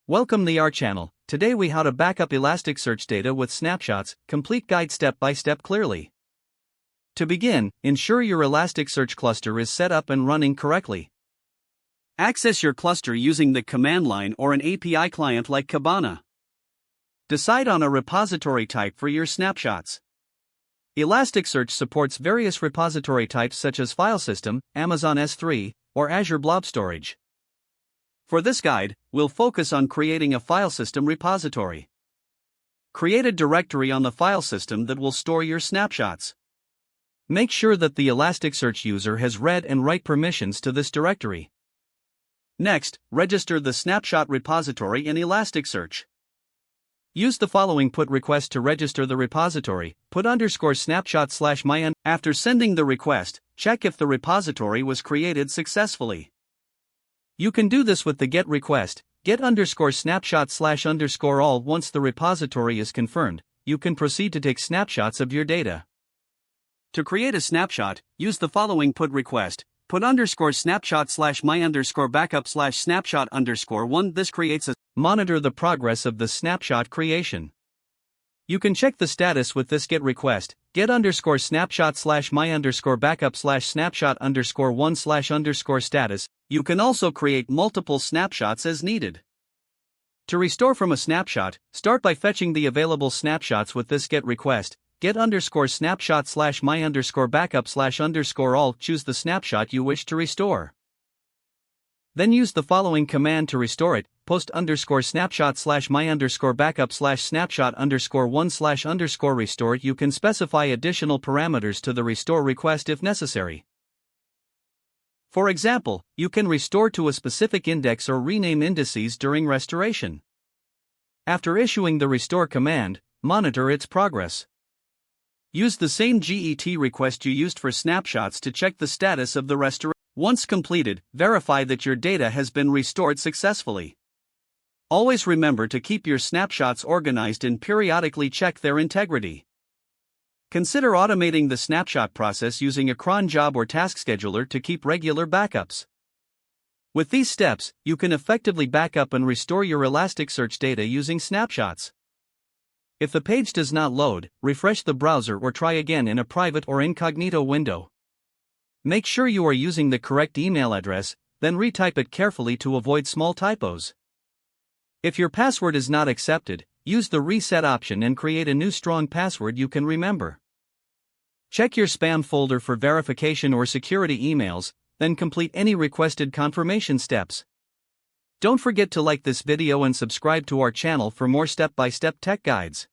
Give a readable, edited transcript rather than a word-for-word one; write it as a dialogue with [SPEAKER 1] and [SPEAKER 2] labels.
[SPEAKER 1] Welcome to our channel. Today we how to backup Elasticsearch data with snapshots, complete guide step by step clearly. To begin, ensure your Elasticsearch cluster is set up and running correctly. Access your cluster using the command line or an API client like Kibana. Decide on a repository type for your snapshots. Elasticsearch supports various repository types such as file system, Amazon S3, or Azure Blob Storage. For this guide, we'll focus on creating a file system repository. Create a directory on the file system that will store your snapshots. Make sure that the Elasticsearch user has read and write permissions to this directory. Next, register the snapshot repository in Elasticsearch. Use the following put request to register the repository, put _snapshot/my. After sending the request, check if the repository was created successfully. You can do this with the get request, get_snapshot/_all. Once the repository is confirmed, you can proceed to take snapshots of your data. To create a snapshot, use the following put request, put _snapshot/my_backup/snapshot_1. This creates a monitor the progress of the snapshot creation. You can check the status with this get request, get_snapshot/my_backup/snapshot_1/_status. You can also create multiple snapshots as needed. To restore from a snapshot, start by fetching the available snapshots with this get request, get_snapshot/my_backup/all. Choose the snapshot you wish to restore. Then use the following command to restore it, post _snapshot/my_backup/snapshot_1/restore. You can specify additional parameters to the restore request if necessary. For example, you can restore to a specific index or rename indices during restoration. After issuing the restore command, monitor its progress. Use the same GET request you used for snapshots to check the status of the restoration. Once completed, verify that your data has been restored successfully. Always remember to keep your snapshots organized and periodically check their integrity. Consider automating the snapshot process using a cron job or task scheduler to keep regular backups. With these steps, you can effectively backup and restore your Elasticsearch data using snapshots. If the page does not load, refresh the browser or try again in a private or incognito window. Make sure you are using the correct email address, then retype it carefully to avoid small typos. If your password is not accepted, use the reset option and create a new strong password you can remember. Check your spam folder for verification or security emails, then complete any requested confirmation steps. Don't forget to like this video and subscribe to our channel for more step-by-step tech guides.